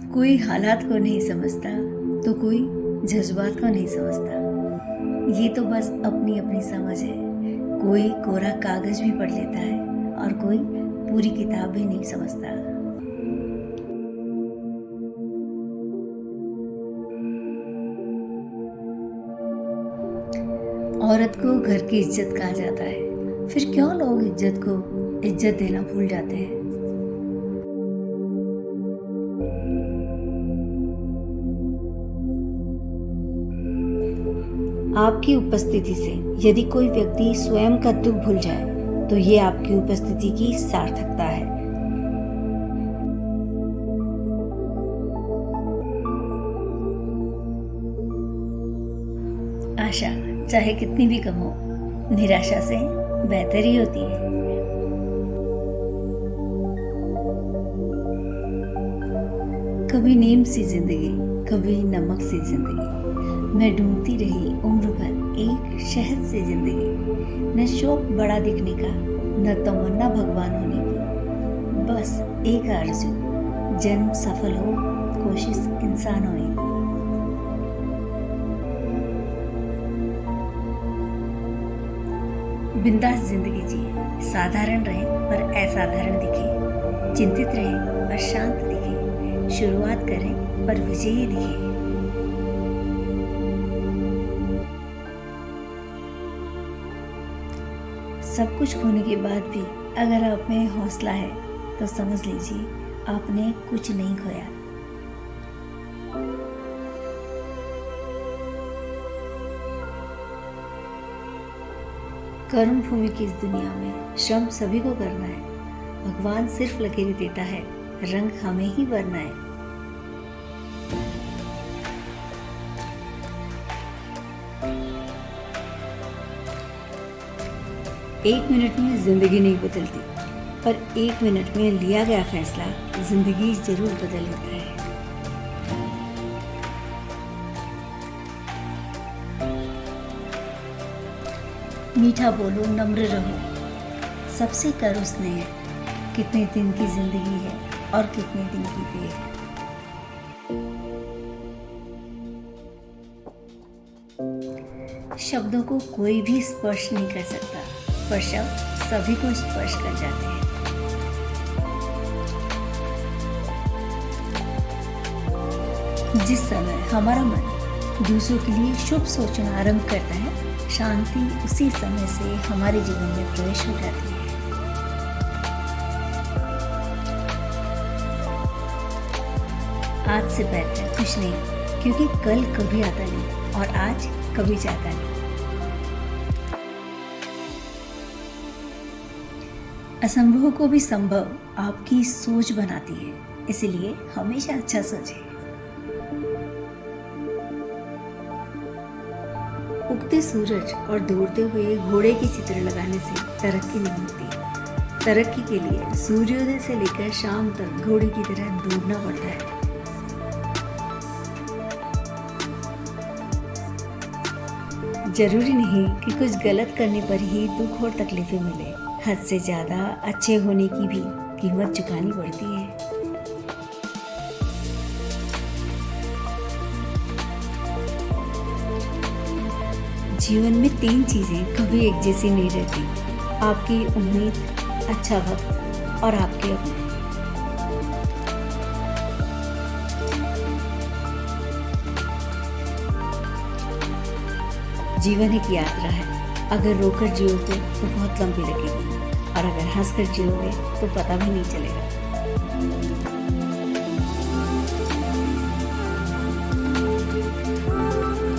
कोई हालात को नहीं समझता तो कोई जज्बात को नहीं समझता। ये तो बस अपनी अपनी समझ है। कोई कोरा कागज भी पढ़ लेता है और कोई पूरी किताब भी नहीं समझता। औरत को घर की इज्जत कहा जाता है, फिर क्यों लोग इज्जत को इज्जत देना भूल जाते हैं। आपकी उपस्थिति से यदि कोई व्यक्ति स्वयं का दुख भूल जाए तो ये आपकी उपस्थिति की सार्थकता है। आशा चाहे कितनी भी कम हो, निराशा से बेहतर ही होती है। कभी नीम सी जिंदगी, कभी नमक सी जिंदगी, मैं ढूंढती रही उम्र भर एक शहद से जिंदगी। न शौक बड़ा दिखने का, न तमन्ना भगवान होने की, बस एक आरज़ू, जन्म सफल हो, कोशिश इंसान होने की। बिंदास जिंदगी जिए, साधारण रहे पर असाधारण दिखे, चिंतित रहे पर शांत दिखे, शुरुआत करें पर विजयी दिखे। सब कुछ खोने के बाद भी अगर आप में हौसला है तो समझ लीजिए आपने कुछ नहीं खोया। कर्म भूमि की इस दुनिया में श्रम सभी को करना है। भगवान सिर्फ लकीरें देता है, रंग हमें ही भरना है। एक मिनट में जिंदगी नहीं बदलती, पर एक मिनट में लिया गया फैसला जिंदगी जरूर बदल देता है। मीठा बोलो, नम्र रहो, सबसे करो स्नेह। कितने दिन की जिंदगी है और कितने दिन की देर। शब्दों को कोई भी स्पर्श नहीं कर सकता, पर शब्द सभी को स्पर्श कर जाते हैं। जिस समय हमारा मन दूसरों के लिए शुभ सोचना आरंभ करता है, शांति उसी समय से हमारे जीवन में प्रवेश हो जाती है। आज से बेहतर कुछ नहीं, क्योंकि कल कभी आता नहीं और आज कभी जाता नहीं। असंभव को भी संभव आपकी सोच बनाती है, इसलिए हमेशा अच्छा सोचें। उगते सूरज और दौड़ते हुए घोड़े के चित्र लगाने से तरक्की नहीं होती। तरक्की के लिए सूर्योदय से लेकर शाम तक घोड़े की तरह दौड़ना पड़ता है। जरूरी नहीं कि कुछ गलत करने पर ही दुख और तकलीफें मिले। हद से ज्यादा अच्छे होने की भी कीमत चुकानी पड़ती है। जीवन में 3 चीजें कभी एक जैसी नहीं रहती: आपकी उम्मीद, अच्छा वक्त और आपके अपने। जीवन एक यात्रा है। अगर रोकर जियोगे तो बहुत लंबी लगेगी, और अगर हंसकर जियोगे तो पता भी नहीं चलेगा।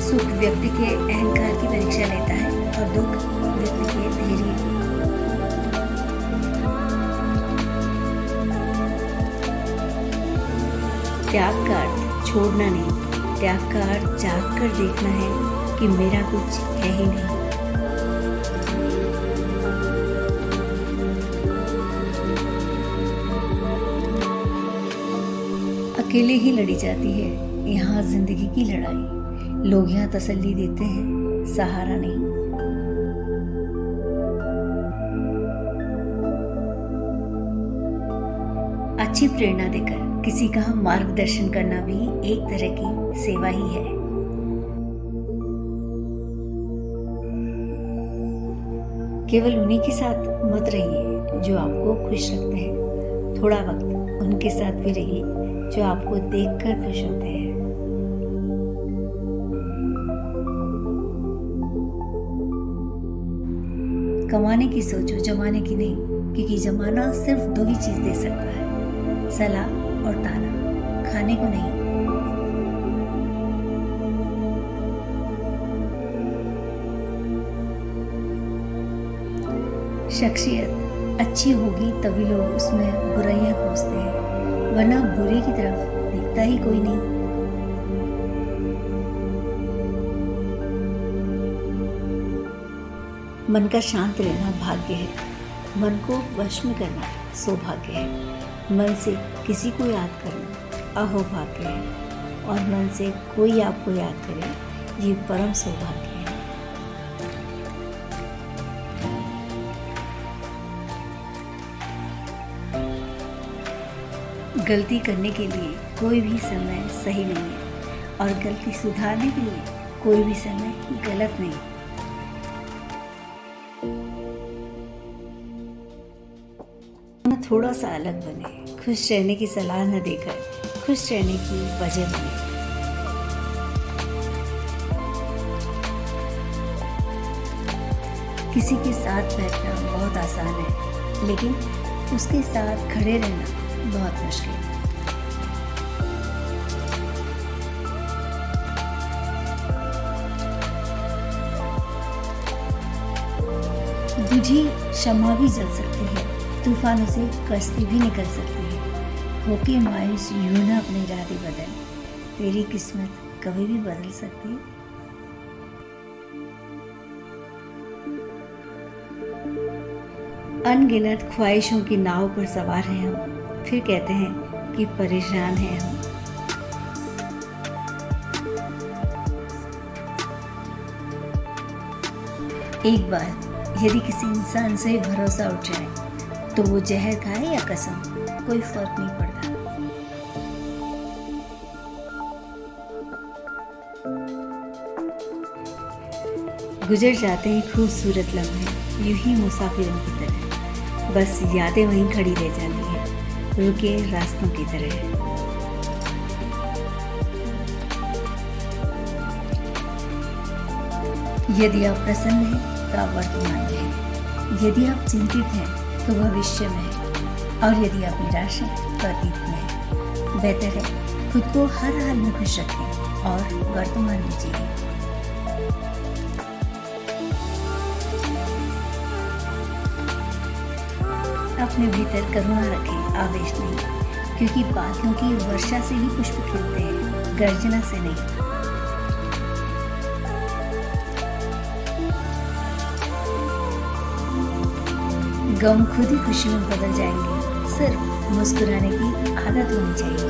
सुख व्यक्ति के अहंकार की परीक्षा लेता है और दुख व्यक्ति के धैर्य की। त्याग का अर्थ छोड़ना नहीं, त्याग का अर्थ जाग कर देखना है कि मेरा कुछ है ही नहीं। अकेले ही लड़ी जाती है यहाँ जिंदगी की लड़ाई। लोग यहाँ तसल्ली देते हैं, सहारा नहीं। अच्छी प्रेरणा देकर किसी का मार्गदर्शन करना भी एक तरह की सेवा ही है। केवल उन्हीं के साथ मत रहिए जो आपको खुश रखते हैं, थोड़ा वक्त उनके साथ भी रहिए जो आपको देखकर खुश होते हैं। कमाने की सोचो, जमाने की नहीं, क्योंकि जमाना सिर्फ दो ही चीज दे सकता है, सलाह और ताना, खाने को नहीं। शख्सियत अच्छी होगी तभी लोग उसमें बुराइयां खोजते हैं, वरना बुरे की तरफ देखता ही कोई नहीं। मन का शांत रहना भाग्य है, मन को वश में करना सौभाग्य है। मन से किसी को याद करना अहोभाग्य है, और मन से कोई आपको याद करे ये परम सौभाग्य है। गलती करने के लिए कोई भी समय सही नहीं है, और गलती सुधारने के लिए कोई भी समय गलत नहीं। थोड़ा सा अलग बने, खुश रहने की सलाह न देकर खुश रहने की वजह बने। किसी के साथ बैठना बहुत आसान है, लेकिन उसके साथ खड़े रहना बहुत मुश्किल। बुझी शम्मा भी जल सकती है, तूफानों से कश्ती भी निकल सकती है। होके मायूस यूं ना अपने इरादे बदल, तेरी किस्मत कभी भी बदल सकती है। अनगिनत ख्वाहिशों की नाव पर सवार हैं हम, फिर कहते हैं कि परेशान हैं हम। एक बार यदि किसी इंसान से भरोसा उठ जाए तो वो जहर खाए या कसम, कोई फर्क नहीं पड़ता। गुजर जाते हैं खूबसूरत लम्हे, यूं ही मुसाफिरों की तरह, बस यादें वहीं खड़ी रह जाती हैं, रुके रास्तों की तरह। यदि आप प्रसन्न हैं तो आप वर्तमान में हैं, यदि आप चिंतित हैं तो भविष्य में हैं, और यदि आप निराश हैं तो अतीत में हैं। बेहतर है खुद को हर हाल में खुश रखें और वर्तमान में जिएं। अपने भीतर करुणा रखें, आवेश नहीं, क्योंकि बादलों की वर्षा से ही पुष्प खिलते हैं, गर्जना से नहीं। गम खुद ही खुशी में बदल जाएंगे, सिर्फ मुस्कुराने की आदत होनी चाहिए।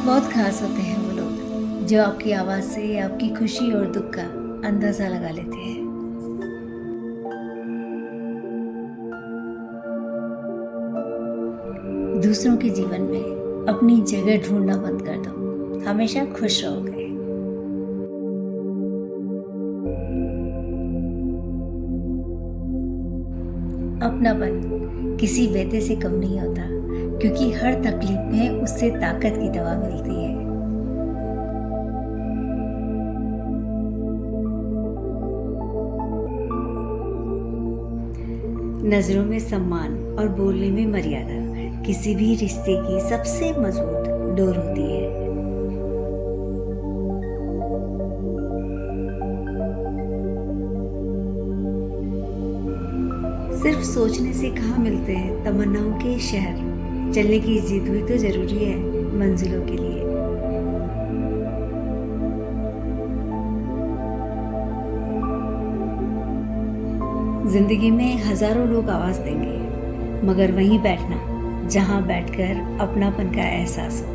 बहुत खास होते हैं वो लोग जो आपकी आवाज से आपकी खुशी और दुख का अंदाजा लगा लेते हैं। दूसरों के जीवन में अपनी जगह ढूंढना बंद कर दो, हमेशा खुश रहोगे। अपनापन किसी बेटे से कम नहीं होता, क्योंकि हर तकलीफ में उससे ताकत की दवा मिलती है। नजरों में सम्मान और बोलने में मर्यादा किसी भी रिश्ते की सबसे मजबूत डोर होती है। सिर्फ सोचने से कहाँ मिलते हैं तमन्नाओं के शहर, चलने की जिद भी तो जरूरी है मंजिलों के लिए। जिंदगी में हजारों लोग आवाज देंगे, मगर वहीं बैठना जहां बैठकर अपनापन का एहसास हो।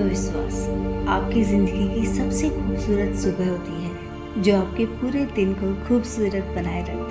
आत्मविश्वास आपकी ज़िंदगी की सबसे खूबसूरत सुबह होती है, जो आपके पूरे दिन को खूबसूरत बनाए रखती है।